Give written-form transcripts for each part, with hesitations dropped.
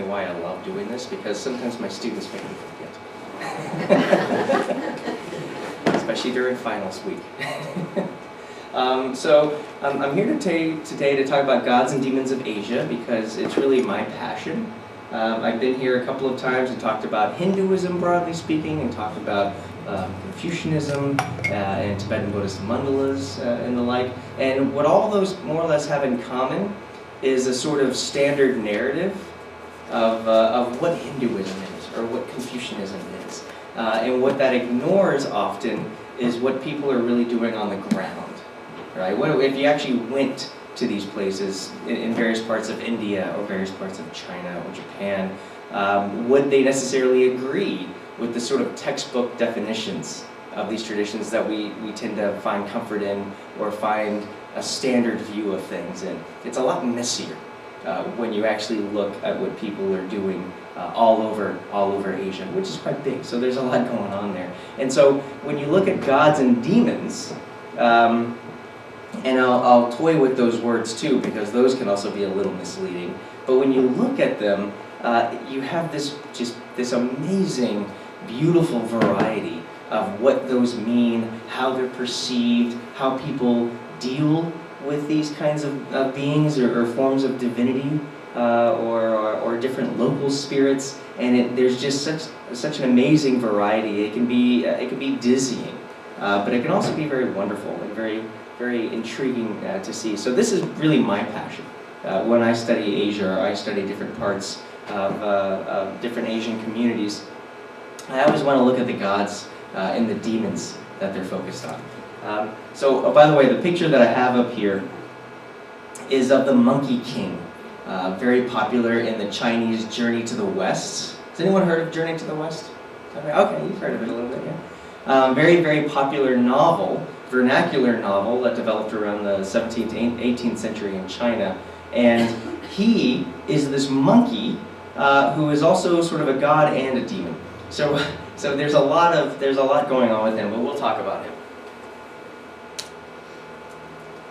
why I love doing this, because sometimes my students make me forget. Especially during finals week. So I'm here today to talk about gods and demons of Asia, because it's really my passion. I've been here a couple of times and talked about Hinduism, broadly speaking, and talked about Confucianism and Tibetan Buddhist mandalas and the like. And what all those more or less have in common is a sort of standard narrative of what Hinduism is, or what Confucianism is. And what that ignores often is what people are really doing on the ground, right? What if you actually went to these places in various parts of India or various parts of China or Japan, would they necessarily agree with the sort of textbook definitions of these traditions that we tend to find comfort in or find a standard view of things in? It's a lot messier when you actually look at what people are doing all over Asia, which is quite big. So there's a lot going on there. And so when you look at gods and demons, and I'll toy with those words too, because those can also be a little misleading. But when you look at them, you have this amazing, beautiful variety of what those mean, how they're perceived, how people deal with these kinds of beings or forms of divinity, or different local spirits, and there's just such an amazing variety. It can be dizzying, but it can also be very wonderful and very intriguing to see. So this is really my passion. When I study Asia, or I study different parts of different Asian communities, I always want to look at the gods and the demons that they're focused on. So, by the way, the picture that I have up here is of the Monkey King, very popular in the Chinese Journey to the West. Has anyone heard of Journey to the West? Okay, you've heard of it a little bit, yeah. Very, very popular novel, vernacular novel that developed around the 17th to 18th century in China. And he is this monkey who is also sort of a god and a demon. So there's a lot going on with him, but we'll talk about him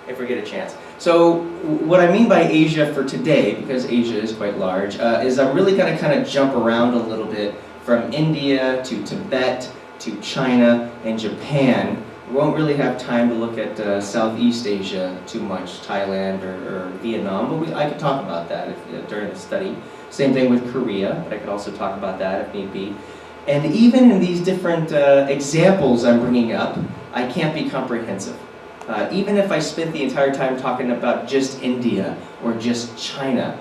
if we get a chance. So what I mean by Asia for today, because Asia is quite large, is I'm really going to kind of jump around a little bit from India to Tibet to China and Japan. We won't really have time to look at Southeast Asia too much, Thailand or Vietnam, but I could talk about that during the study. Same thing with Korea, but I could also talk about that if need be. And even in these different examples I'm bringing up, I can't be comprehensive. Even if I spent the entire time talking about just India or just China,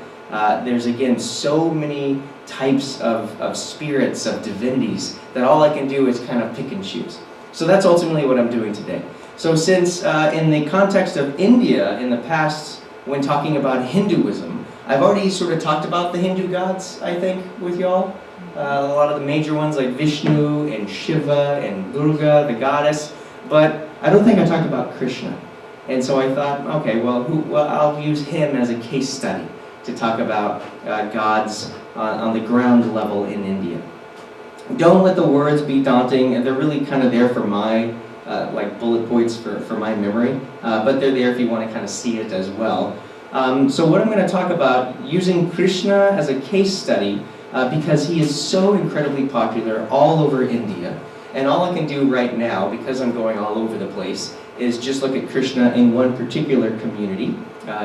there's again so many types of spirits, of divinities, that all I can do is kind of pick and choose. So that's ultimately what I'm doing today. So since in the context of India in the past, when talking about Hinduism, I've already sort of talked about the Hindu gods, I think, with y'all. A lot of the major ones like Vishnu and Shiva and Durga, the goddess, but I don't think I talked about Krishna. And so I thought, okay, well, I'll use him as a case study to talk about gods on the ground level in India. Don't let the words be daunting, and they're really kind of there for my, like bullet points for my memory, but they're there if you want to kind of see it as well. So what I'm going to talk about, using Krishna as a case study, because he is so incredibly popular all over India. And all I can do right now, because I'm going all over the place, is just look at Krishna in one particular community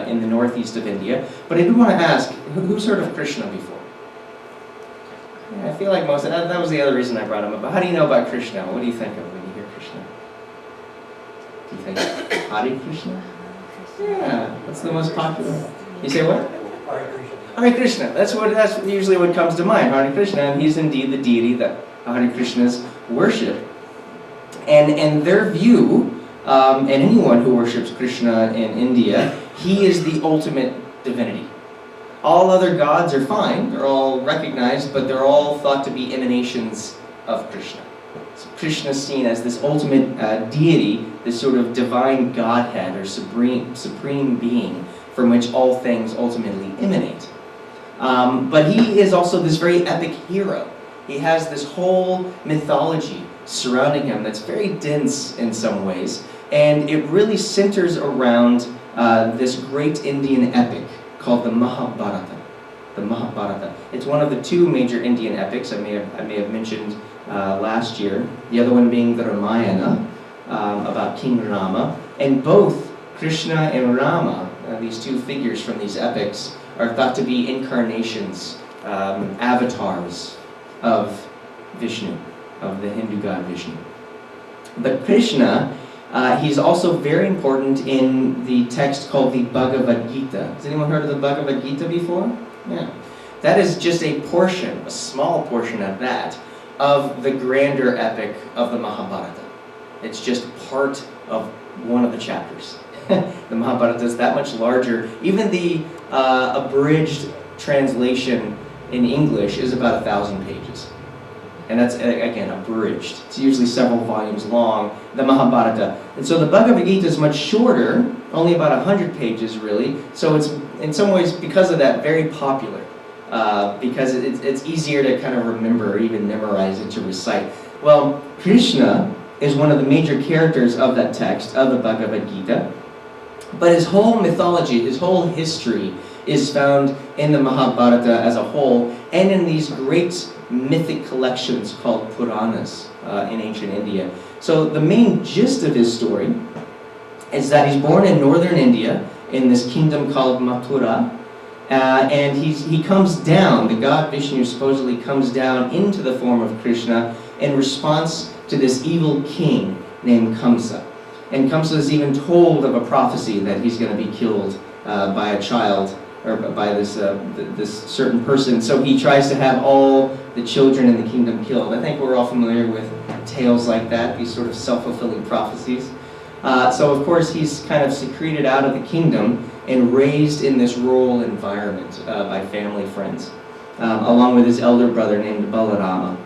in the northeast of India. But I do want to ask, who's heard of Krishna before? Yeah, I feel like most of that was the other reason I brought him up. But how do you know about Krishna? What do you think of when you hear Krishna? Do you think Hare Krishna? Yeah, that's the most popular. You say what? Hare Krishna. Hare Krishna. That's usually what comes to mind. Hare Krishna, and he's indeed the deity that Hare Krishnas worship. And their view, and anyone who worships Krishna in India, he is the ultimate divinity. All other gods are fine, they're all recognized, but they're all thought to be emanations of Krishna. So Krishna is seen as this ultimate deity, this sort of divine godhead or supreme being from which all things ultimately emanate. But he is also this very epic hero. He has this whole mythology surrounding him that's very dense in some ways, and it really centers around this great Indian epic called the Mahabharata. the Mahabharata. It's one of the two major Indian epics I may have mentioned last year. The other one being the Ramayana, about King Rama. And both Krishna and Rama, these two figures from these epics, are thought to be incarnations, avatars of Vishnu, of the Hindu god Vishnu. But Krishna, he's also very important in the text called the Bhagavad Gita. Has anyone heard of the Bhagavad Gita before? Yeah. That is just a portion, a small portion of that, of the grander epic of the Mahabharata. It's just part of one of the chapters. The Mahabharata is that much larger. Even the abridged translation in English is about 1,000 pages. And that's, again, abridged. It's usually several volumes long, the Mahabharata. And so the Bhagavad Gita is much shorter, only about 100 pages, really. So it's, in some ways, because of that, very popular. Because it's easier to kind of remember, or even memorize it, to recite. Well, Krishna is one of the major characters of that text, of the Bhagavad Gita. But his whole mythology, his whole history, is found in the Mahabharata as a whole, and in these great mythic collections called Puranas in ancient India. So the main gist of his story is that he's born in northern India, in this kingdom called Mathura, and he comes down, the god Vishnu supposedly comes down into the form of Krishna in response to this evil king named Kamsa. And Kamsa is even told of a prophecy that he's going to be killed by a child, or by this certain person. So he tries to have all the children in the kingdom killed. I think we're all familiar with tales like that, these sort of self-fulfilling prophecies. So of course he's kind of secreted out of the kingdom and raised in this rural environment by family friends, along with his elder brother named Balarama.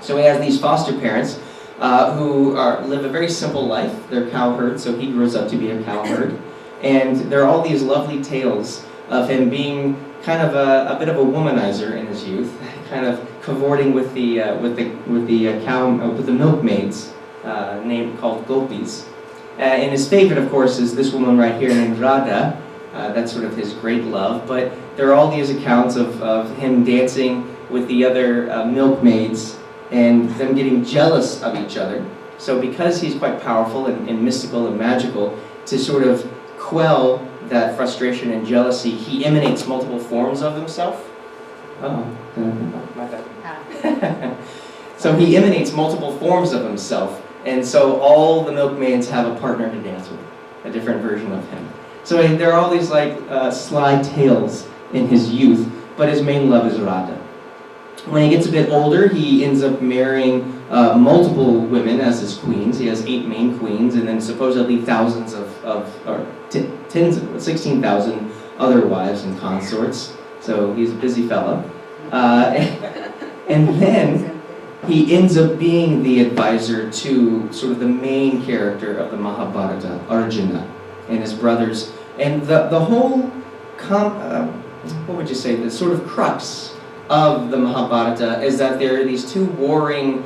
So he has these foster parents who live a very simple life. They're cowherds, so he grows up to be a cowherd. And there are all these lovely tales of him being kind of a bit of a womanizer in his youth, kind of cavorting with the milkmaids, called gopis. And his favorite, of course, is this woman right here named Radha. That's sort of his great love. But there are all these accounts of him dancing with the other milkmaids and them getting jealous of each other. So because he's quite powerful and mystical and magical, to sort of quell that frustration and jealousy, he emanates multiple forms of himself. My bad. So he emanates multiple forms of himself, and so all the milkmaids have a partner to dance with, a different version of him. So there are all these sly tales in his youth, but his main love is Radha. When he gets a bit older, he ends up marrying multiple women as his queens. He has 8 main queens, and then supposedly thousands or 16,000 other wives and consorts. So he's a busy fella. And then he ends up being the advisor to sort of the main character of the Mahabharata, Arjuna, and his brothers. And the whole, what would you say, the sort of crux of the Mahabharata is that there are these two warring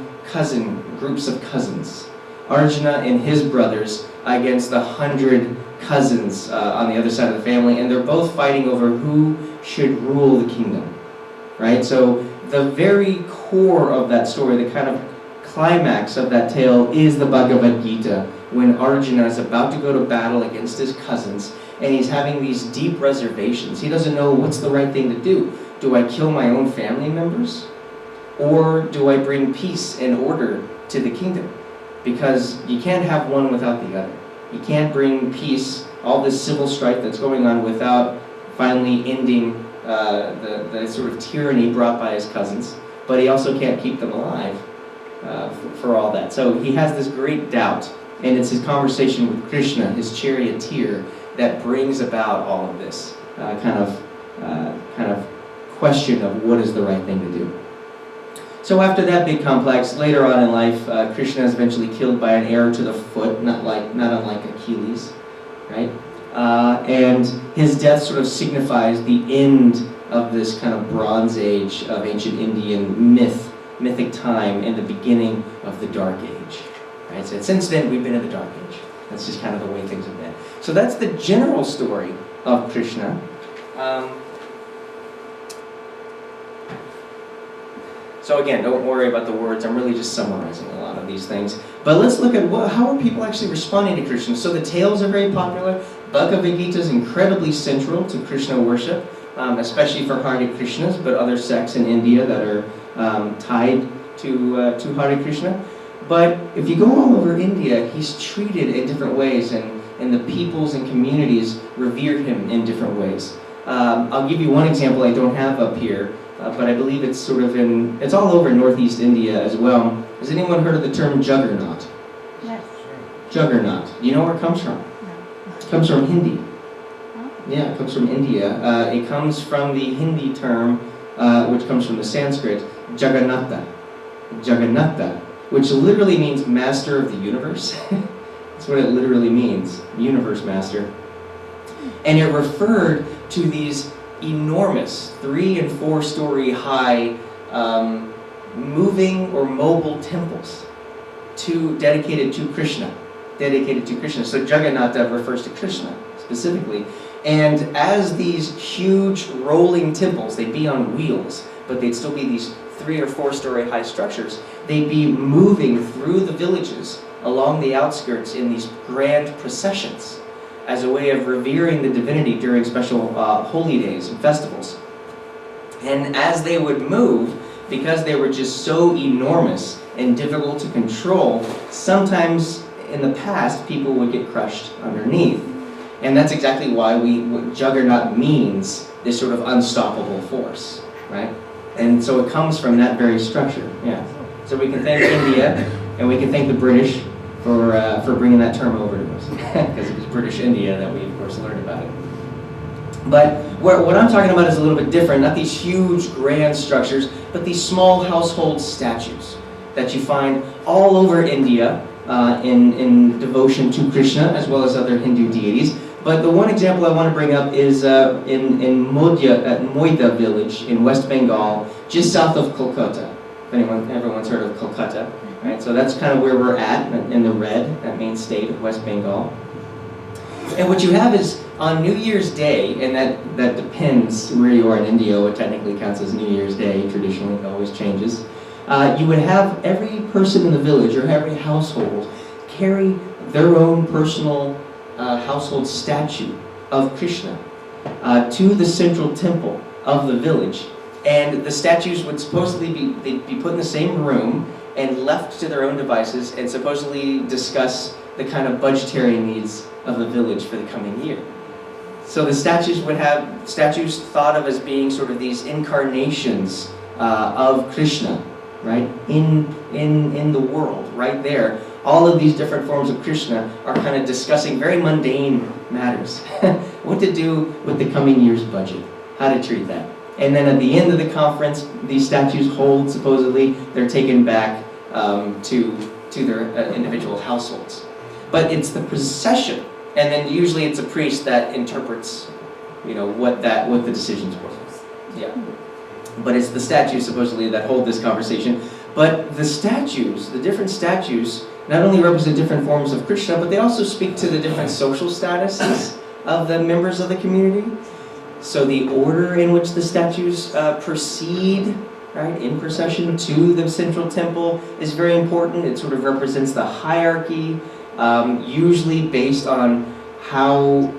groups of cousins, Arjuna and his brothers against the 100 cousins on the other side of the family, and they're both fighting over who should rule the kingdom, right? So the very core of that story, the kind of climax of that tale, is the Bhagavad Gita, when Arjuna is about to go to battle against his cousins, and he's having these deep reservations. He doesn't know what's the right thing to do. Do I kill my own family members? Or do I bring peace and order to the kingdom? Because you can't have one without the other. You can't bring peace, all this civil strife that's going on, without finally ending the sort of tyranny brought by his cousins. But he also can't keep them alive for all that. So he has this great doubt, and it's his conversation with Krishna, his charioteer, that brings about all of this kind of question of what is the right thing to do. So after that big complex, later on in life, Krishna is eventually killed by an arrow to the foot, not unlike Achilles, right? And his death sort of signifies the end of this kind of Bronze Age of ancient Indian mythic time, and the beginning of the Dark Age. Right? So since then, we've been in the Dark Age. That's just kind of the way things have been. So that's the general story of Krishna. So again, don't worry about the words. I'm really just summarizing a lot of these things. But let's look at how are people actually responding to Krishna. So the tales are very popular. Bhagavad Gita is incredibly central to Krishna worship, especially for Hare Krishnas, but other sects in India that are tied to Hare Krishna. But if you go all over India, he's treated in different ways, and the peoples and communities revere him in different ways. I'll give you one example I don't have up here, but I believe it's it's all over Northeast India as well. Has anyone heard of the term juggernaut? Yes. Juggernaut. Do you know where it comes from? No. It comes from Hindi. Oh. Yeah, it comes from India. It comes from the Hindi term, which comes from the Sanskrit, Jagannatha. Jagannatha, which literally means master of the universe. That's what it literally means, universe master. And it referred to these enormous 3- and 4-story high moving or mobile temples dedicated to Krishna. So Jagannatha refers to Krishna specifically. And as these huge rolling temples, they'd be on wheels, but they'd still be these 3- or 4-story high structures. They'd be moving through the villages along the outskirts in these grand processions as a way of revering the divinity during special holy days and festivals. And as they would move, because they were just so enormous and difficult to control, sometimes in the past people would get crushed underneath. And that's exactly why what juggernaut means, this sort of unstoppable force, right? And so it comes from that very structure, yeah. So we can thank India, and we can thank the British for bringing that term over to us, because it was British India that we, of course, learned about it. But what I'm talking about is a little bit different, not these huge, grand structures, but these small household statues that you find all over India in devotion to Krishna, as well as other Hindu deities. But the one example I want to bring up is in Moida village in West Bengal, just south of Kolkata. If everyone's heard of Kolkata, right? So that's kind of where we're at in the red, that main state of West Bengal. And what you have is on New Year's Day, and that depends where you are in India, what technically counts as New Year's Day, traditionally it always changes. You would have every person in the village or every household carry their own personal household statue of Krishna to the central temple of the village. And the statues would supposedly be put in the same room and left to their own devices and supposedly discuss the kind of budgetary needs of the village for the coming year. So the statues would have statues thought of as being sort of these incarnations of Krishna, right? In the world, right there. All of these different forms of Krishna are kind of discussing very mundane matters. What to do with the coming year's budget, how to treat that. And then at the end of the conference, these statues hold, supposedly, they're taken back to their individual households. But it's the procession, and then usually it's a priest that interprets, what the decisions were. Yeah. But it's the statues, supposedly, that hold this conversation. But the statues, the different statues, not only represent different forms of Krishna, but they also speak to the different social statuses of the members of the community. So the order in which the statues proceed, right, in procession to the central temple is very important. It sort of represents the hierarchy, usually based on how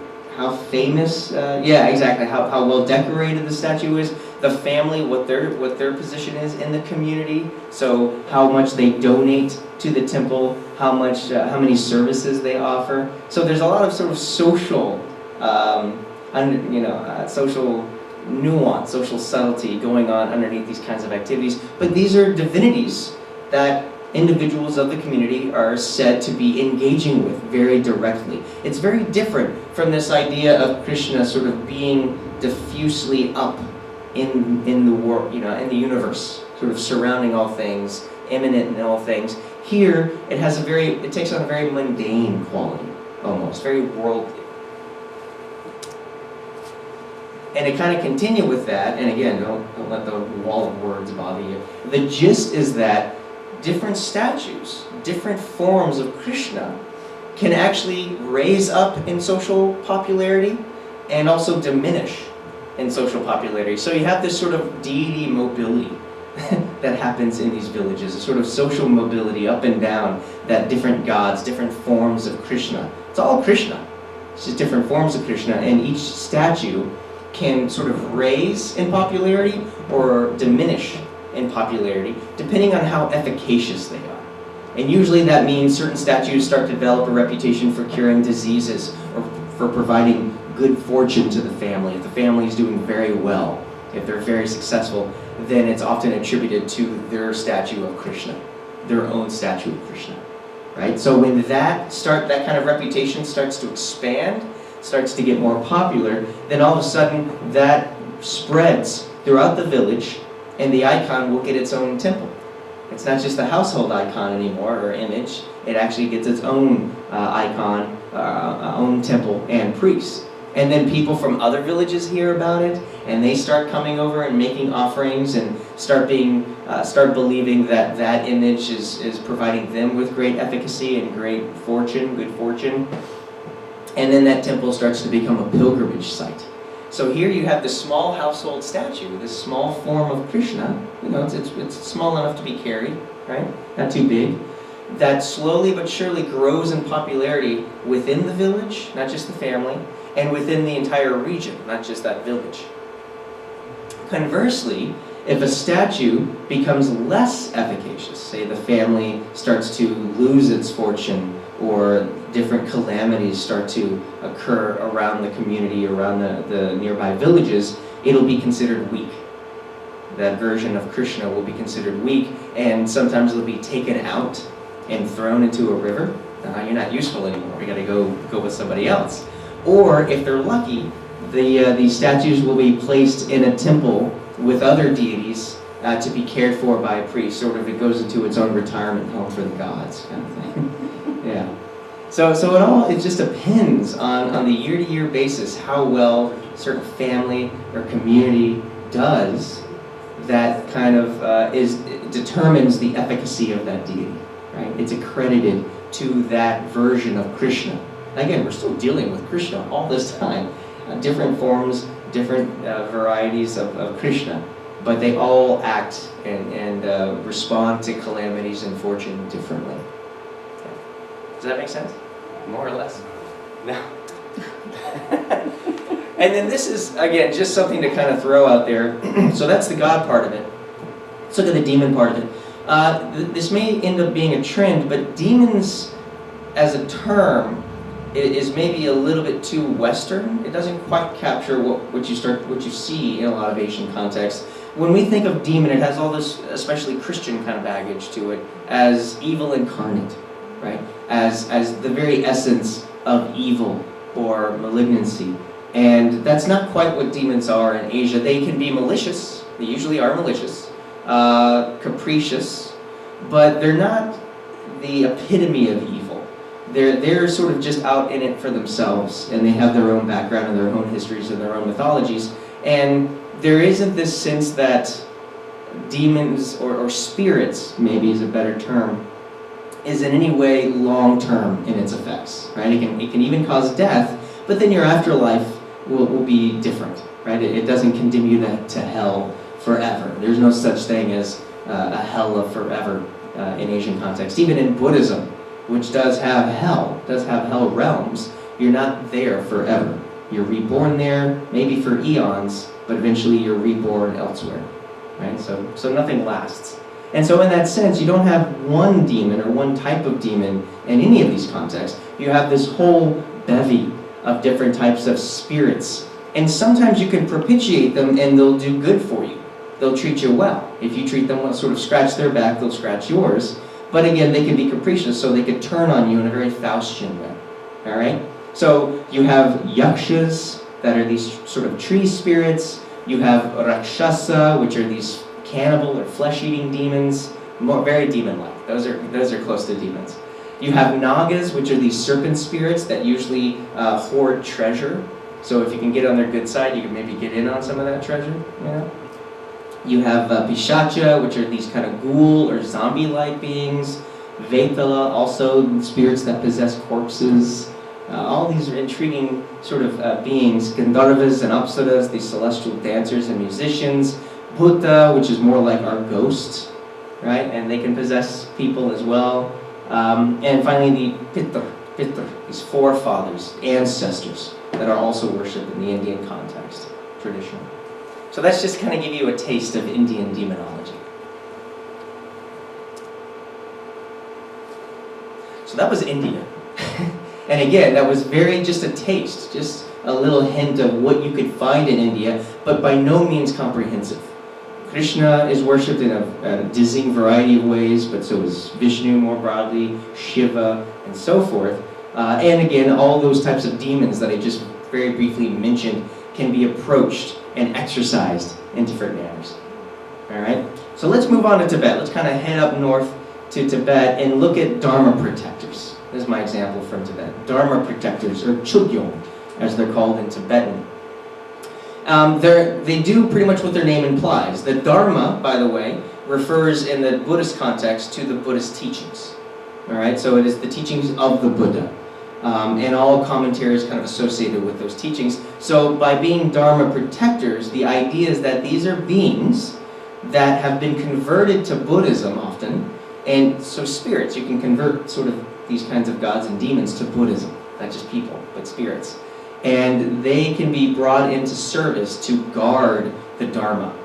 famous, how well decorated the statue is, the family, what their position is in the community, so how much they donate to the temple, how many services they offer. So there's a lot of sort of social, social nuance, social subtlety going on underneath these kinds of activities. But these are divinities that individuals of the community are said to be engaging with very directly. It's very different from this idea of Krishna sort of being diffusely up in the world, in the universe, sort of surrounding all things, immanent in all things. Here, it takes on a very mundane quality, almost, very worldly. And to kind of continue with that, and again, don't let the wall of words bother you. The gist is that different statues, different forms of Krishna can actually raise up in social popularity and also diminish in social popularity. So you have this sort of deity mobility that happens in these villages, a sort of social mobility up and down, that different gods, different forms of Krishna. It's all Krishna. It's just different forms of Krishna, and each statue can sort of raise in popularity or diminish in popularity, depending on how efficacious they are. And usually that means certain statues start to develop a reputation for curing diseases or for providing good fortune to the family. If the family is doing very well, if they're very successful, then it's often attributed to their statue of Krishna, their own statue of Krishna, right? So when that kind of reputation starts to expand, starts to get more popular, then all of a sudden that spreads throughout the village, and the icon will get its own temple. It's not just a household icon anymore, or image. It actually gets its own icon, own temple and priests. And then people from other villages hear about it, and they start coming over and making offerings and start believing that that image is providing them with great efficacy and great fortune, good fortune. And then that temple starts to become a pilgrimage site. So here you have this small household statue, this small form of Krishna. You know, it's small enough to be carried, right? Not too big. That slowly but surely grows in popularity within the village, not just the family, and within the entire region, not just that village. Conversely, if a statue becomes less efficacious, say the family starts to lose its fortune, or different calamities start to occur around the community, around the nearby villages, it'll be considered weak. That version of Krishna will be considered weak, and sometimes it'll be taken out and thrown into a river. You're not useful anymore, we gotta go with somebody else. Or if they're lucky, these statues will be placed in a temple with other deities to be cared for by a priest. Sort of, it goes into its own retirement home for the gods, kind of thing. Yeah. So it just depends on the year-to-year basis how well a certain family or community does. That kind of determines the efficacy of that deity, right? It's accredited to that version of Krishna. Again, we're still dealing with Krishna all this time. Different forms, different varieties of Krishna, but they all act and respond to calamities and fortune differently. Does that make sense? More or less? No. And then this is, again, just something to kind of throw out there. So that's the God part of it. Let's look at the demon part of it. This may end up being a trend, but demons as a term is maybe a little bit too Western. It doesn't quite capture what you see in a lot of Asian contexts. When we think of demon, it has all this, especially Christian kind of baggage to it, as evil incarnate, right? As the very essence of evil or malignancy. And that's not quite what demons are in Asia. They can be malicious. They usually are malicious, capricious, but they're not the epitome of evil. They're sort of just out in it for themselves, and they have their own background and their own histories and their own mythologies. And there isn't this sense that demons or spirits, maybe is a better term, is in any way long-term in its effects, right? It can even cause death, but then your afterlife will be different, right? It doesn't condemn you to hell forever. There's no such thing as a hell of forever in Asian context. Even in Buddhism, which does have hell realms, you're not there forever. You're reborn there, maybe for eons, but eventually you're reborn elsewhere, right? So nothing lasts. And so in that sense, you don't have one demon or one type of demon in any of these contexts. You have this whole bevy of different types of spirits. And sometimes you can propitiate them and they'll do good for you. They'll treat you well. If you treat them well, sort of scratch their back, they'll scratch yours. But again, they can be capricious, so they could turn on you in a very Faustian way. All right? So you have yakshas, that are these sort of tree spirits. You have rakshasa, which are these cannibal or flesh-eating demons, very demon-like. Those are close to demons. You have nagas, which are these serpent spirits that usually hoard treasure. So if you can get on their good side, you can maybe get in on some of that treasure. You know? You have pishacha, which are these kind of ghoul or zombie-like beings. Vetala, also spirits that possess corpses. All these are intriguing sort of beings. Gandharvas and apsaras, these celestial dancers and musicians. Bhuta, which is more like our ghosts, right? And they can possess people as well. And finally, the Pitr, these forefathers, ancestors, that are also worshipped in the Indian context, traditionally. So that's just kind of give you a taste of Indian demonology. So that was India. And again, that was just a taste, just a little hint of what you could find in India, but by no means comprehensive. Krishna is worshipped in a dizzying variety of ways, but so is Vishnu more broadly, Shiva, and so forth. And again, all those types of demons that I just very briefly mentioned can be approached and exercised in different manners. All right? So let's move on to Tibet. Let's kind of head up north to Tibet and look at Dharma protectors. This is my example from Tibet. Dharma protectors, or Chugyong, as they're called in Tibetan. They do pretty much what their name implies. The Dharma, by the way, refers in the Buddhist context to the Buddhist teachings. All right, so it is the teachings of the Buddha, and all commentaries kind of associated with those teachings. So by being Dharma protectors, the idea is that these are beings that have been converted to Buddhism often, and so spirits. You can convert sort of these kinds of gods and demons to Buddhism, not just people, but spirits. And they can be brought into service to guard the Dharma.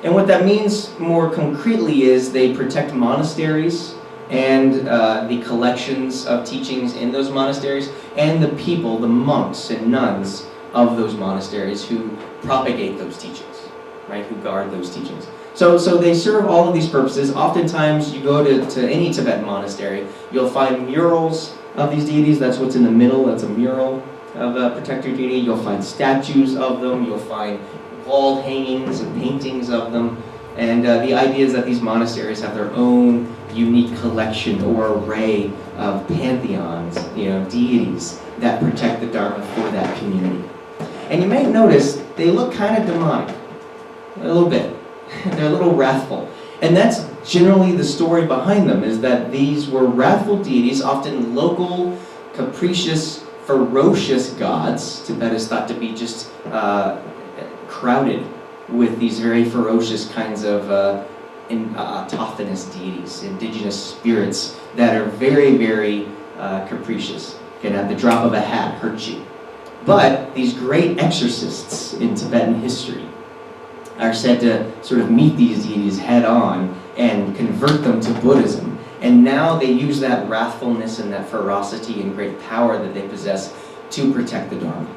And what that means more concretely is they protect monasteries and the collections of teachings in those monasteries, and the people, the monks and nuns of those monasteries who propagate those teachings, right? Who guard those teachings. So they serve all of these purposes. Oftentimes you go to any Tibetan monastery, you'll find murals of these deities. That's what's in the middle, that's a mural of a protector deity. You'll find statues of them, you'll find wall hangings and paintings of them. And the idea is that these monasteries have their own unique collection or array of pantheons, deities that protect the Dharma for that community. And you may notice they look kind of demonic, a little bit. They're a little wrathful. And that's generally the story behind them, is that these were wrathful deities, often local, capricious, ferocious gods. Tibet is thought to be just crowded with these very ferocious kinds of autochthonous deities, indigenous spirits that are very, very capricious, can at the drop of a hat hurt you. But these great exorcists in Tibetan history are said to sort of meet these deities head on and convert them to Buddhism. And now they use that wrathfulness and that ferocity and great power that they possess to protect the Dharma.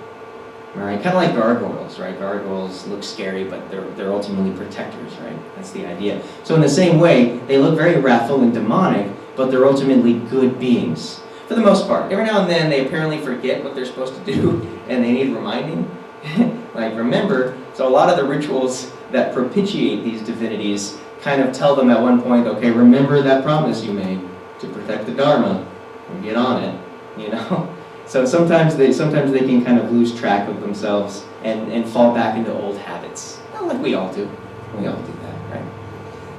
All right, kind of like gargoyles, right? Gargoyles look scary, but they're ultimately protectors, right? That's the idea. So in the same way, they look very wrathful and demonic, but they're ultimately good beings. For the most part. Every now and then, they apparently forget what they're supposed to do, and they need reminding. Like, remember, so a lot of the rituals that propitiate these divinities kind of tell them at one point, okay, remember that promise you made to protect the Dharma, and get on it, So sometimes they can kind of lose track of themselves and fall back into old habits. Well, like we all do. We all do that, right?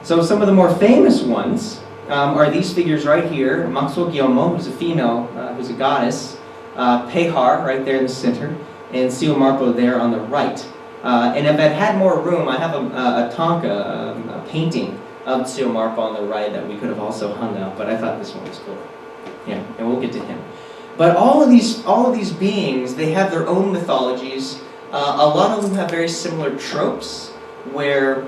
So some of the more famous ones are these figures right here. Maxo Gyomo, who's a female, who's a goddess. Pehar, right there in the center. And Siomarpo there on the right. And if I'd had more room, I have a tanka, a painting of Siomarpo on the right that we could have also hung up, but I thought this one was cool. Yeah, and we'll get to him. But all of these beings, they have their own mythologies. A lot of them have very similar tropes, where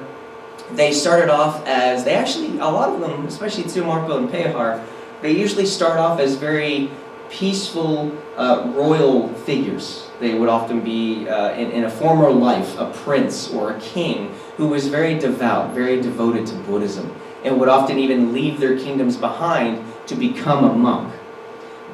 they started off as, a lot of them, especially Tsiumarpo and Pehar, they usually start off as very peaceful royal figures. They would often be, in a former life, a prince or a king who was very devout, very devoted to Buddhism, and would often even leave their kingdoms behind to become a monk.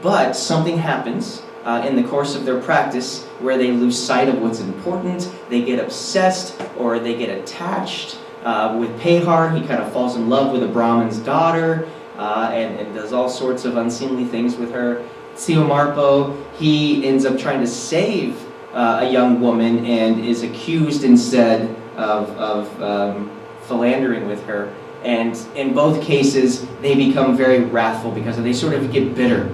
But something happens in the course of their practice where they lose sight of what's important, they get obsessed, or they get attached. With Pehar, he kind of falls in love with a Brahmin's daughter, and does all sorts of unseemly things with her. Tsiumarpo, he ends up trying to save a young woman and is accused instead of philandering with her. And in both cases, they become very wrathful because they sort of get bitter.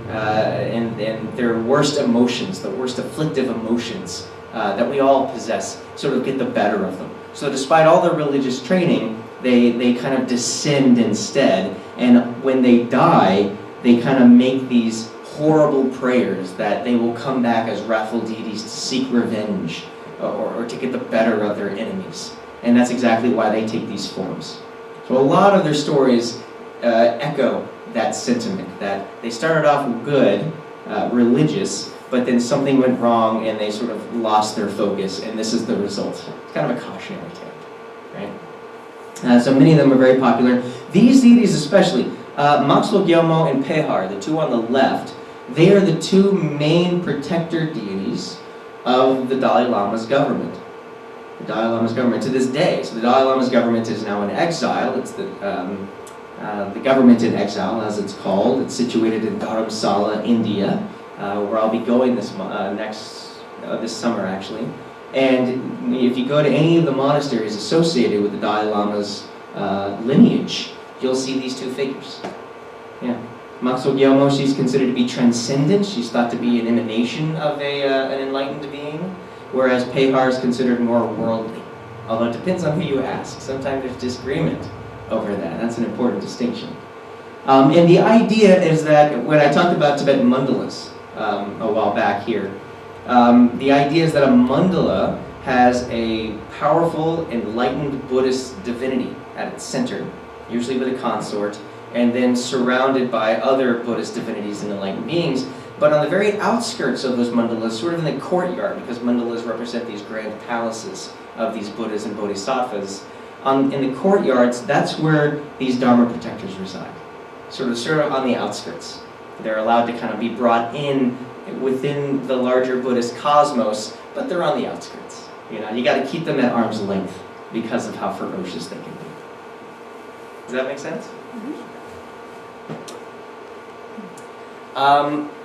And their worst emotions, the worst afflictive emotions that we all possess, sort of get the better of them. So despite all their religious training, they kind of descend instead, and when they die, they kind of make these horrible prayers that they will come back as wrathful deities to seek revenge or to get the better of their enemies. And that's exactly why they take these forms. So a lot of their stories echo that sentiment, that they started off good, religious, but then something went wrong and they sort of lost their focus, and this is the result. It's kind of a cautionary tale, right? So many of them are very popular. These deities especially, Maxwell Gyalmo and Pehar, the two on the left, they are the two main protector deities of the Dalai Lama's government. The Dalai Lama's government to this day. So the Dalai Lama's government is now in exile. It's the government in exile, as it's called. It's situated in Dharamsala, India, where I'll be going this summer, actually. And if you go to any of the monasteries associated with the Dalai Lama's lineage, you'll see these two figures. Yeah. Maxwell Gyalmo, she's considered to be transcendent. She's thought to be an emanation of an enlightened being, whereas Pehar is considered more worldly. Although it depends on who you ask. Sometimes there's disagreement over that. That's an important distinction. And the idea is that, when I talked about Tibetan mandalas a while back here, the idea is that a mandala has a powerful, enlightened Buddhist divinity at its center, usually with a consort, and then surrounded by other Buddhist divinities and enlightened beings. But on the very outskirts of those mandalas, sort of in the courtyard, because mandalas represent these grand palaces of these Buddhas and Bodhisattvas, in the courtyards, that's where these Dharma protectors reside. Sort of on the outskirts. They're allowed to kind of be brought in within the larger Buddhist cosmos, but they're on the outskirts. You know, you got to keep them at arm's length because of how ferocious they can be. Does that make sense? Mm-hmm.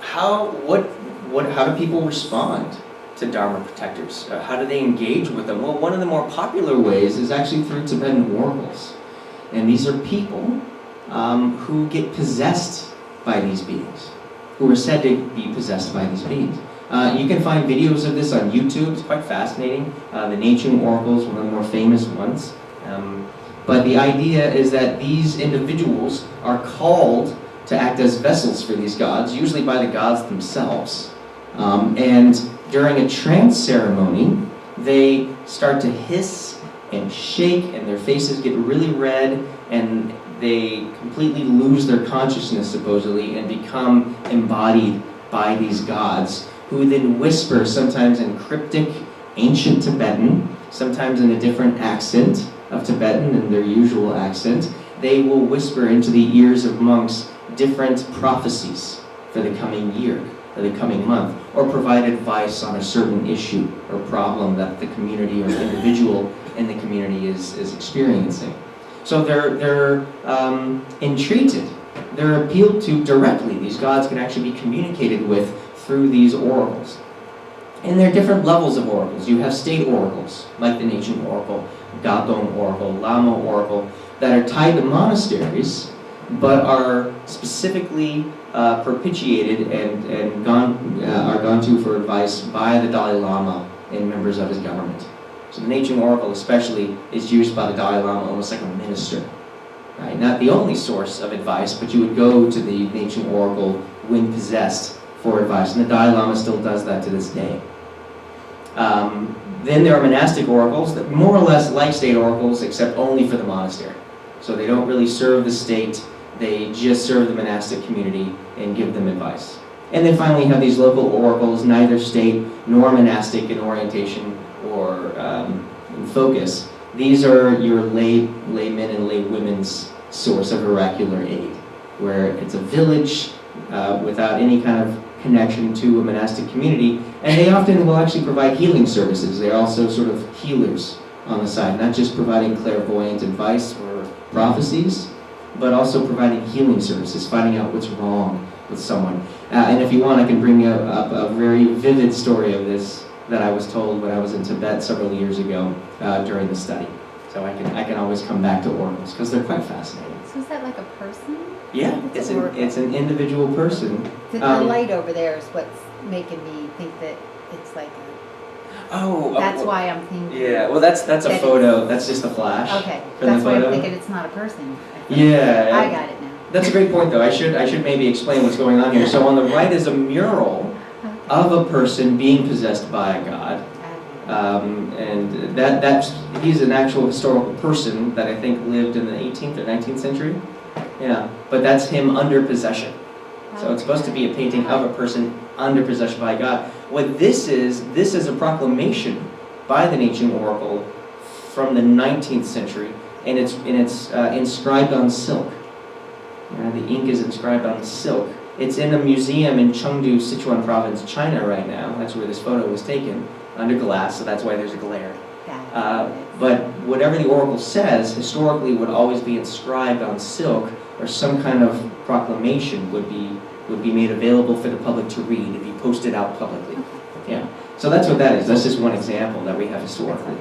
How do people respond to Dharma protectors? How do they engage with them? Well, one of the more popular ways is actually through Tibetan oracles. And these are people who get possessed by these beings, who are said to be possessed by these beings. You can find videos of this on YouTube. It's quite fascinating. The Naching oracles, one of the more famous ones. But the idea is that these individuals are called to act as vessels for these gods, usually by the gods themselves. And during a trance ceremony, they start to hiss and shake, and their faces get really red, and they completely lose their consciousness, supposedly, and become embodied by these gods, who then whisper, sometimes in cryptic, ancient Tibetan, sometimes in a different accent of Tibetan than their usual accent. They will whisper into the ears of monks different prophecies for the coming year, or the coming month, or provide advice on a certain issue or problem that the community or individual in the community is experiencing. So they're entreated, they're appealed to directly. These gods can actually be communicated with through these oracles. And there are different levels of oracles. You have state oracles, like the Naching Oracle, Gadong Oracle, Lama Oracle, that are tied to monasteries, but are specifically propitiated and are gone to for advice by the Dalai Lama and members of his government. So the Naching Oracle especially is used by the Dalai Lama almost like a minister. Right? Not the only source of advice, but you would go to the Naching Oracle when possessed for advice, and the Dalai Lama still does that to this day. Then there are monastic oracles that more or less like state oracles, except only for the monastery. So they don't really serve the state, they just serve the monastic community and give them advice. And then finally you have these local oracles, neither state nor monastic in orientation or focus. These are your laymen and laywomen's source of oracular aid, where it's a village without any kind of connection to a monastic community, and they often will actually provide healing services. They're also sort of healers on the side, not just providing clairvoyant advice or prophecies, but also providing healing services, finding out what's wrong with someone. And if you want, I can bring you up a very vivid story of this that I was told when I was in Tibet several years ago during the study. So I can always come back to oracles because they're quite fascinating. So is that like a person? Yeah, it's an individual person. The light over there is what's making me think that it's like Oh, That's why I'm thinking. Yeah, well, that's a photo. That's just a flash. Okay, from that's the why I'm photo. thinking it's not a person. Yeah. I got it now. That's a great point, though. I should maybe explain what's going on here. So on the right is a mural of a person being possessed by a god, and he's an actual historical person that I think lived in the 18th or 19th century. Yeah, but that's him under possession. So it's supposed to be a painting of a person under possession by God. What this is a proclamation by the ancient oracle from the 19th century, and it's inscribed on silk. The ink is inscribed on silk. It's in a museum in Chengdu, Sichuan province, China right now. That's where this photo was taken, under glass, so that's why there's a glare. But whatever the oracle says, historically would always be inscribed on silk, or some kind of proclamation would be made available for the public to read and be posted out publicly. Yeah. So that's what that is. That's just one example that we have historically.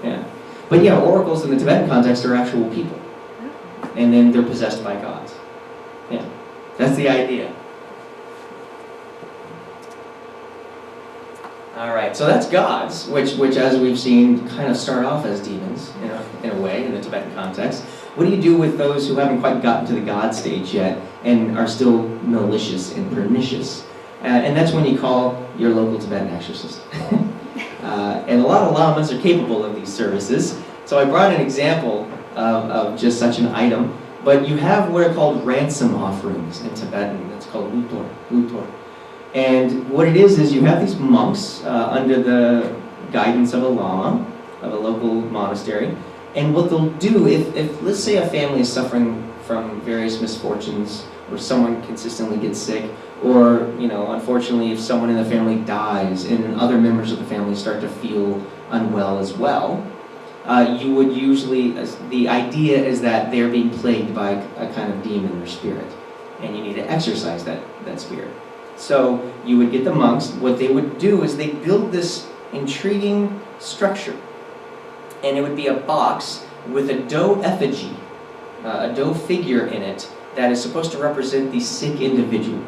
Yeah. But yeah, oracles in the Tibetan context are actual people. And then they're possessed by gods. Yeah. That's the idea. All right, so that's gods, which as we've seen, kind of start off as demons, in a way, in the Tibetan context. What do you do with those who haven't quite gotten to the God stage yet and are still malicious and pernicious? And that's when you call your local Tibetan exorcist. And a lot of lamas are capable of these services. So I brought an example of just such an item. But you have what are called ransom offerings in Tibetan. That's called lutor. And what it is you have these monks under the guidance of a lama, of a local monastery. And what they'll do, if let's say a family is suffering from various misfortunes, or someone consistently gets sick, or, unfortunately, if someone in the family dies and other members of the family start to feel unwell as well, you would usually, the idea is that they're being plagued by a kind of demon or spirit, and you need to exorcise that spirit. So you would get the monks, what they would do is they build this intriguing structure, and it would be a box with a dough effigy, a dough figure in it that is supposed to represent the sick individual.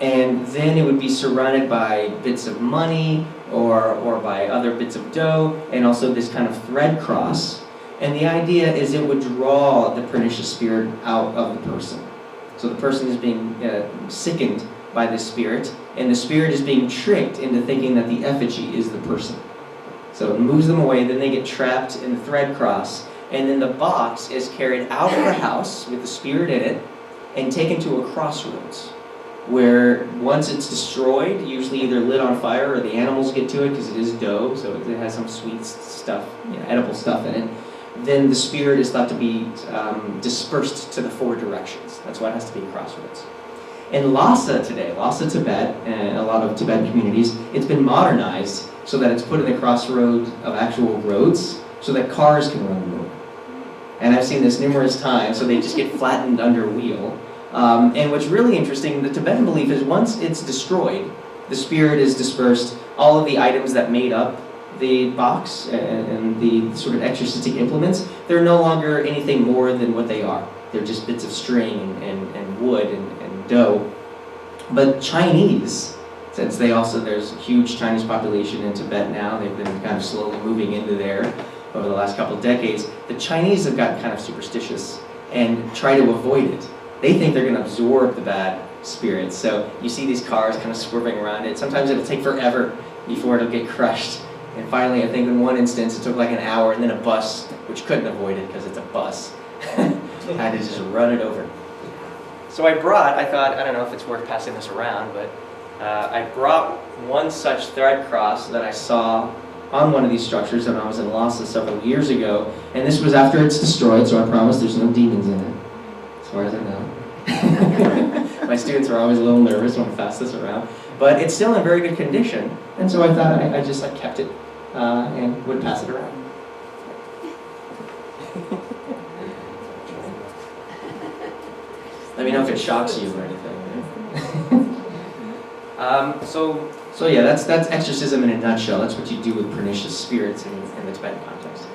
And then it would be surrounded by bits of money or by other bits of dough, and also this kind of thread cross. And the idea is it would draw the pernicious spirit out of the person. So the person is being sickened by this spirit, and the spirit is being tricked into thinking that the effigy is the person. So it moves them away, then they get trapped in the thread cross, and then the box is carried out of the house with the spirit in it and taken to a crossroads, where once it's destroyed, usually either lit on fire or the animals get to it because it is dough, so it has some sweet stuff, edible stuff in it, then the spirit is thought to be dispersed to the four directions. That's why it has to be a crossroads. In Lhasa today, Lhasa, Tibet, and a lot of Tibetan communities, it's been modernized so that it's put in the crossroads of actual roads so that cars can run them over. And I've seen this numerous times, so they just get flattened under a wheel. And what's really interesting, the Tibetan belief is once it's destroyed, the spirit is dispersed, all of the items that made up the box and the sort of exorcistic implements, they're no longer anything more than what they are. They're just bits of string and wood and dough. But Chinese, since there's a huge Chinese population in Tibet now, they've been kind of slowly moving into there over the last couple of decades, the Chinese have gotten kind of superstitious and try to avoid it. They think they're going to absorb the bad spirits. So you see these cars kind of swerving around it. Sometimes it'll take forever before it'll get crushed. And finally, I think in one instance, it took like an hour, and then a bus, which couldn't avoid it because it's a bus, had to just run it over. So I thought, I don't know if it's worth passing this around, but I brought one such thread cross that I saw on one of these structures when I was in Lhasa several years ago. And this was after it's destroyed, so I promise there's no demons in it, as far as I know. My students are always a little nervous when I pass this around. But it's still in very good condition, and so I thought I just kept it and would pass it around. Let me know if it shocks you or anything. So yeah, that's exorcism in a nutshell. That's what you do with pernicious spirits in the Tibetan context.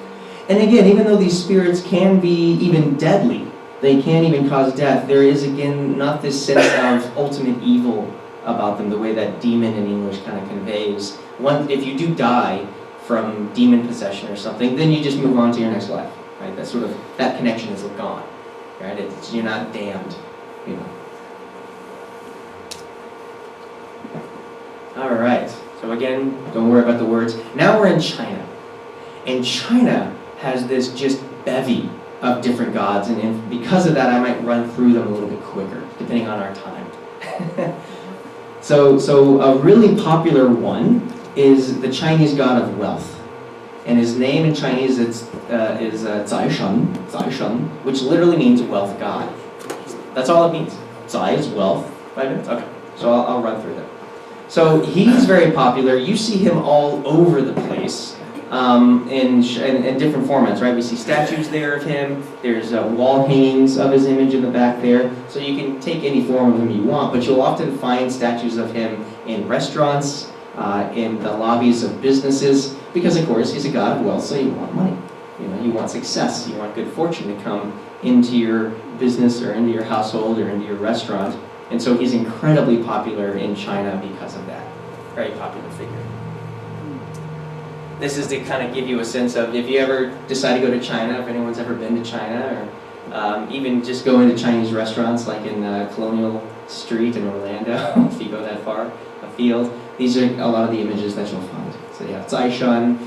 And again, even though these spirits can be even deadly, they can even cause death, there is again not this sense of ultimate evil about them, the way that demon in English kind of conveys. if you do die from demon possession or something, then you just move on to your next life, right? That connection is gone, right? You're not damned, you know. All right. So again, don't worry about the words. Now we're in China, and China has this just bevy of different gods, and because of that, I might run through them a little bit quicker, depending on our time. So a really popular one is the Chinese god of wealth, and his name in Chinese is Zai Shen, which literally means wealth god. That's all it means. Zai is wealth. 5 minutes? Okay. So I'll run through them. So he's very popular. You see him all over the place in different formats, right? We see statues there of him. There's wall hangings of his image in the back there. So you can take any form of him you want, but you'll often find statues of him in restaurants, in the lobbies of businesses, because of course he's a god of wealth, so you want money. You know, you want success. You want good fortune to come into your business or into your household or into your restaurant. And so he's incredibly popular in China because of that. Very popular figure. This is to kind of give you a sense of, if you ever decide to go to China, if anyone's ever been to China, or even just go into Chinese restaurants like in Colonial Street in Orlando, if you go that far afield, these are a lot of the images that you'll find. So you have Zai Shen.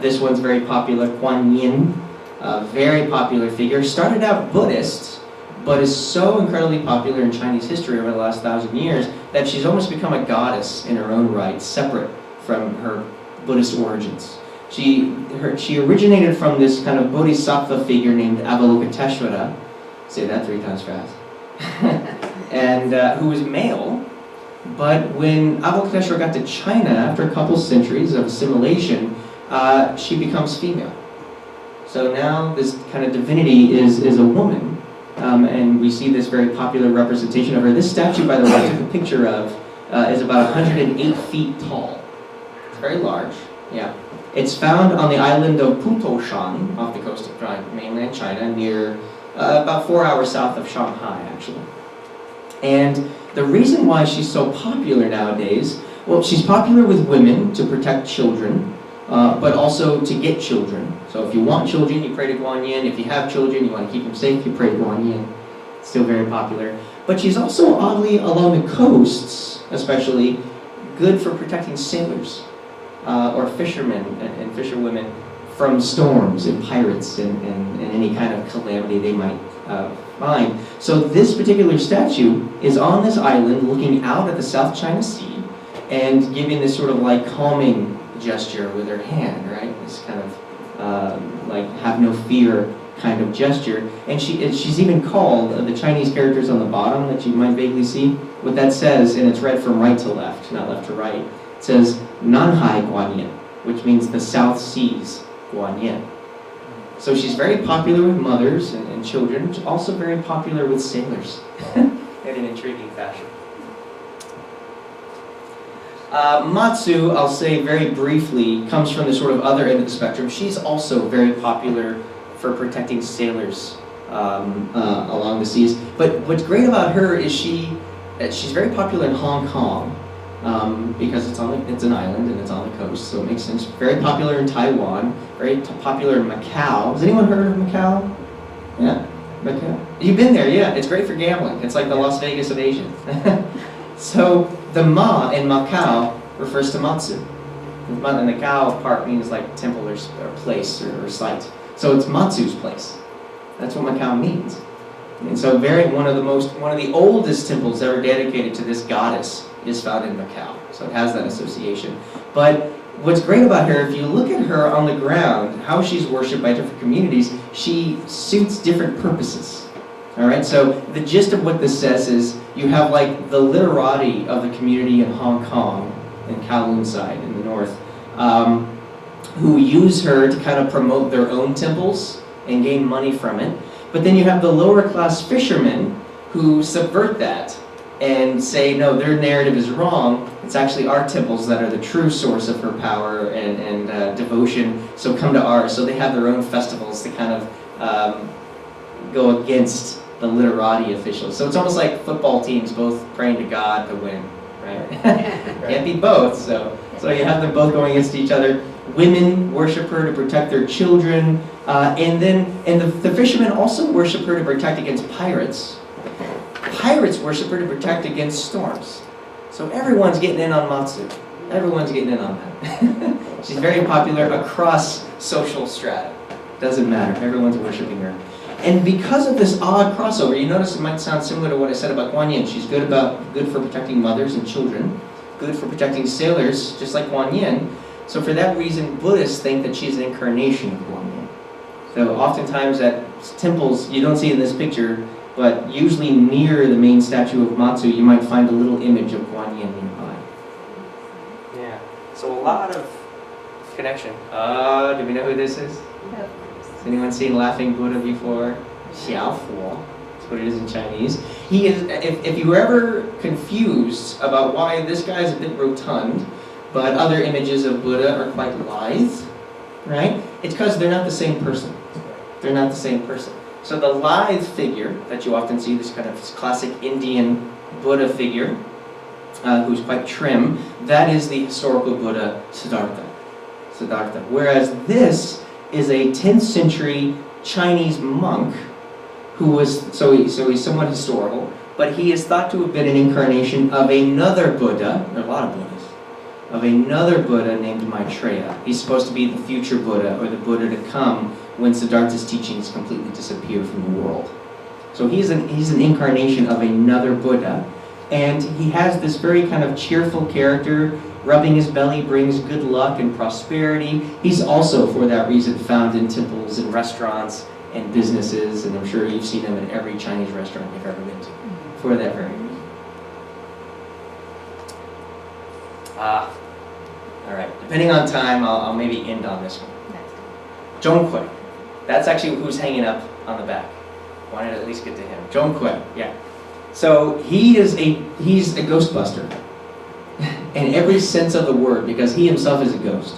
This one's very popular, Guan Yin, a very popular figure. Started out Buddhist, but is so incredibly popular in Chinese history over the last 1,000 years that she's almost become a goddess in her own right, separate from her Buddhist origins. She originated from this kind of bodhisattva figure named Avalokiteshvara, say that 3 times fast, and who was male, but when Avalokiteshvara got to China, after a couple centuries of assimilation, she becomes female. So now this kind of divinity is a woman. And we see this very popular representation of her. This statue, by the way, I took a picture of, is about 108 feet tall. It's very large, yeah. It's found on the island of Putoshan, off the coast of mainland China, near about 4 hours south of Shanghai, actually. And the reason why she's so popular nowadays, well, she's popular with women to protect children, but also to get children. So if you want children, you pray to Guan Yin. If you have children, you want to keep them safe, you pray to Guan Yin. It's still very popular. But she's also, oddly, along the coasts, especially, good for protecting sailors or fishermen and fisherwomen from storms and pirates and any kind of calamity they might find. So this particular statue is on this island looking out at the South China Sea and giving this sort of like calming gesture with her hand, right? This kind of like have no fear kind of gesture. And she's even called, the Chinese characters on the bottom that you might vaguely see, what that says, and it's read from right to left, not left to right, it says Nanhai Guan Yin, which means the South Seas Guan Yin. So she's very popular with mothers and children, also very popular with sailors in an intriguing fashion. Matsu, I'll say very briefly, comes from the sort of other end of the spectrum. She's also very popular for protecting sailors along the seas. But what's great about her is she's very popular in Hong Kong because it's an island and it's on the coast, so it makes sense. Very popular in Taiwan, very popular in Macau. Has anyone heard of Macau? Yeah, Macau. You've been there, yeah. It's great for gambling. It's like the Las Vegas of Asia. So the Ma in Macau refers to Matsu. The Macau part means like temple or place or site. So it's Matsu's place. That's what Macau means. And so one of the oldest temples ever dedicated to this goddess is found in Macau. So it has that association. But what's great about her, if you look at her on the ground, how she's worshipped by different communities, she suits different purposes. All right, so the gist of what this says is you have like the literati of the community in Hong Kong, in Kowloon side in the north, who use her to kind of promote their own temples and gain money from it. But then you have the lower class fishermen who subvert that and say, no, their narrative is wrong. It's actually our temples that are the true source of her power and devotion, so come to ours. So they have their own festivals to kind of go against the literati officials. So it's almost like football teams both praying to God to win, right? Can't be both, so So you have them both going against each other. Women worship her to protect their children, and the fishermen also worship her to protect against pirates. Pirates worship her to protect against storms. So everyone's getting in on Matsu. Everyone's getting in on that. She's very popular across social strata. Doesn't matter. Everyone's worshiping her. And because of this odd crossover, you notice it might sound similar to what I said about Guan Yin. She's good for protecting mothers and children, good for protecting sailors, just like Guan Yin. So for that reason, Buddhists think that she's an incarnation of Guan Yin. So oftentimes at temples, you don't see it in this picture, but usually near the main statue of Matsu, you might find a little image of Guan Yin nearby. Yeah, so a lot of connection. Do we know who this is? Has anyone seen Laughing Buddha before? Xiaofu. That's what it is in Chinese. He is. If you were ever confused about why this guy's a bit rotund, but other images of Buddha are quite lithe, right? It's because they're not the same person. They're not the same person. So the lithe figure that you often see, this kind of classic Indian Buddha figure, who's quite trim, that is the historical Buddha Siddhartha. Whereas this is a 10th century Chinese monk who was, so he's somewhat historical, but he is thought to have been an incarnation of another Buddha, there are a lot of Buddhas, of another Buddha named Maitreya. He's supposed to be the future Buddha, or the Buddha to come when Siddhartha's teachings completely disappear from the world. So he's an incarnation of another Buddha, and he has this very kind of cheerful character. Rubbing his belly brings good luck and prosperity. He's also, for that reason, found in temples and restaurants and businesses, and I'm sure you've seen him in every Chinese restaurant you've ever been to, for that very reason. All right, depending on time, I'll maybe end on this one. Zhongkui. That's actually who's hanging up on the back. Wanted to at least get to him. Zhongkui, yeah. So he's a Ghostbuster. In every sense of the word, because he himself is a ghost.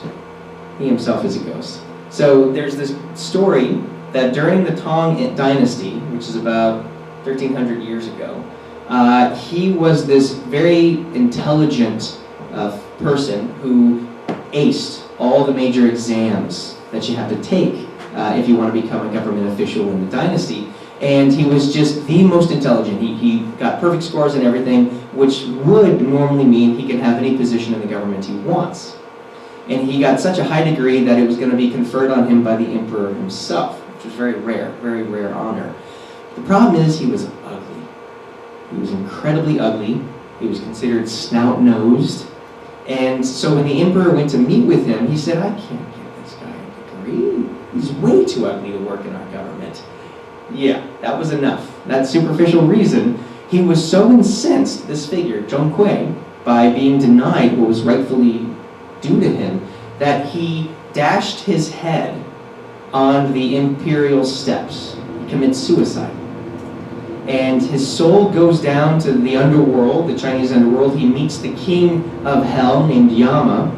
He himself is a ghost. So there's this story that during the Tang Dynasty, which is about 1,300 years ago, he was this very intelligent person who aced all the major exams that you have to take if you want to become a government official in the dynasty. And he was just the most intelligent. He got perfect scores and everything, which would normally mean he can have any position in the government he wants. And he got such a high degree that it was going to be conferred on him by the emperor himself, which was very rare honor. The problem is he was ugly. He was incredibly ugly. He was considered snout-nosed. And so when the emperor went to meet with him, he said, I can't give this guy a degree. He's way too ugly to work in our government. Yeah, that was enough. That superficial reason, he was so incensed, this figure, Zhongkui, by being denied what was rightfully due to him, that he dashed his head on the imperial steps. He commits suicide. And his soul goes down to the underworld, the Chinese underworld. He meets the king of hell named Yama.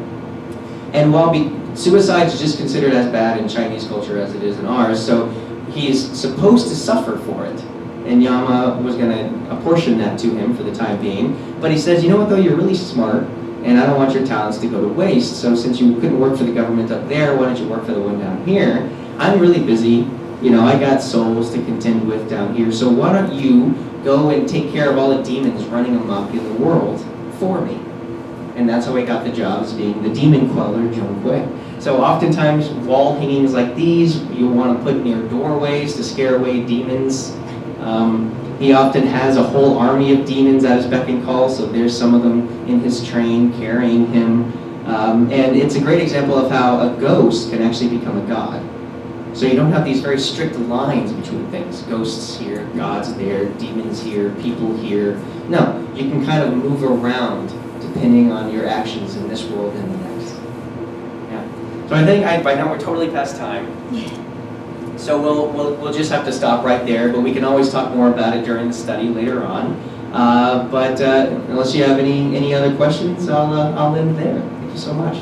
And while suicide is just considered as bad in Chinese culture as it is in ours, so he's supposed to suffer for it. And Yama was going to apportion that to him for the time being. But he says, you know what though, you're really smart, and I don't want your talents to go to waste, so since you couldn't work for the government up there, why don't you work for the one down here? I'm really busy. You know, I got souls to contend with down here, so why don't you go and take care of all the demons running amok in the world for me? And that's how I got the job as being the demon queller, Zhongkui. So oftentimes, wall hangings like these, you'll want to put near doorways to scare away demons. He often has a whole army of demons at his beck and call, so there's some of them in his train carrying him. And it's a great example of how a ghost can actually become a god. So you don't have these very strict lines between things. Ghosts here, gods there, demons here, people here. No, you can kind of move around depending on your actions in this world and the next. Yeah. So I think by now we're totally past time. So we'll just have to stop right there, but we can always talk more about it during the study later on. But unless you have any other questions, I'll end there. Thank you so much.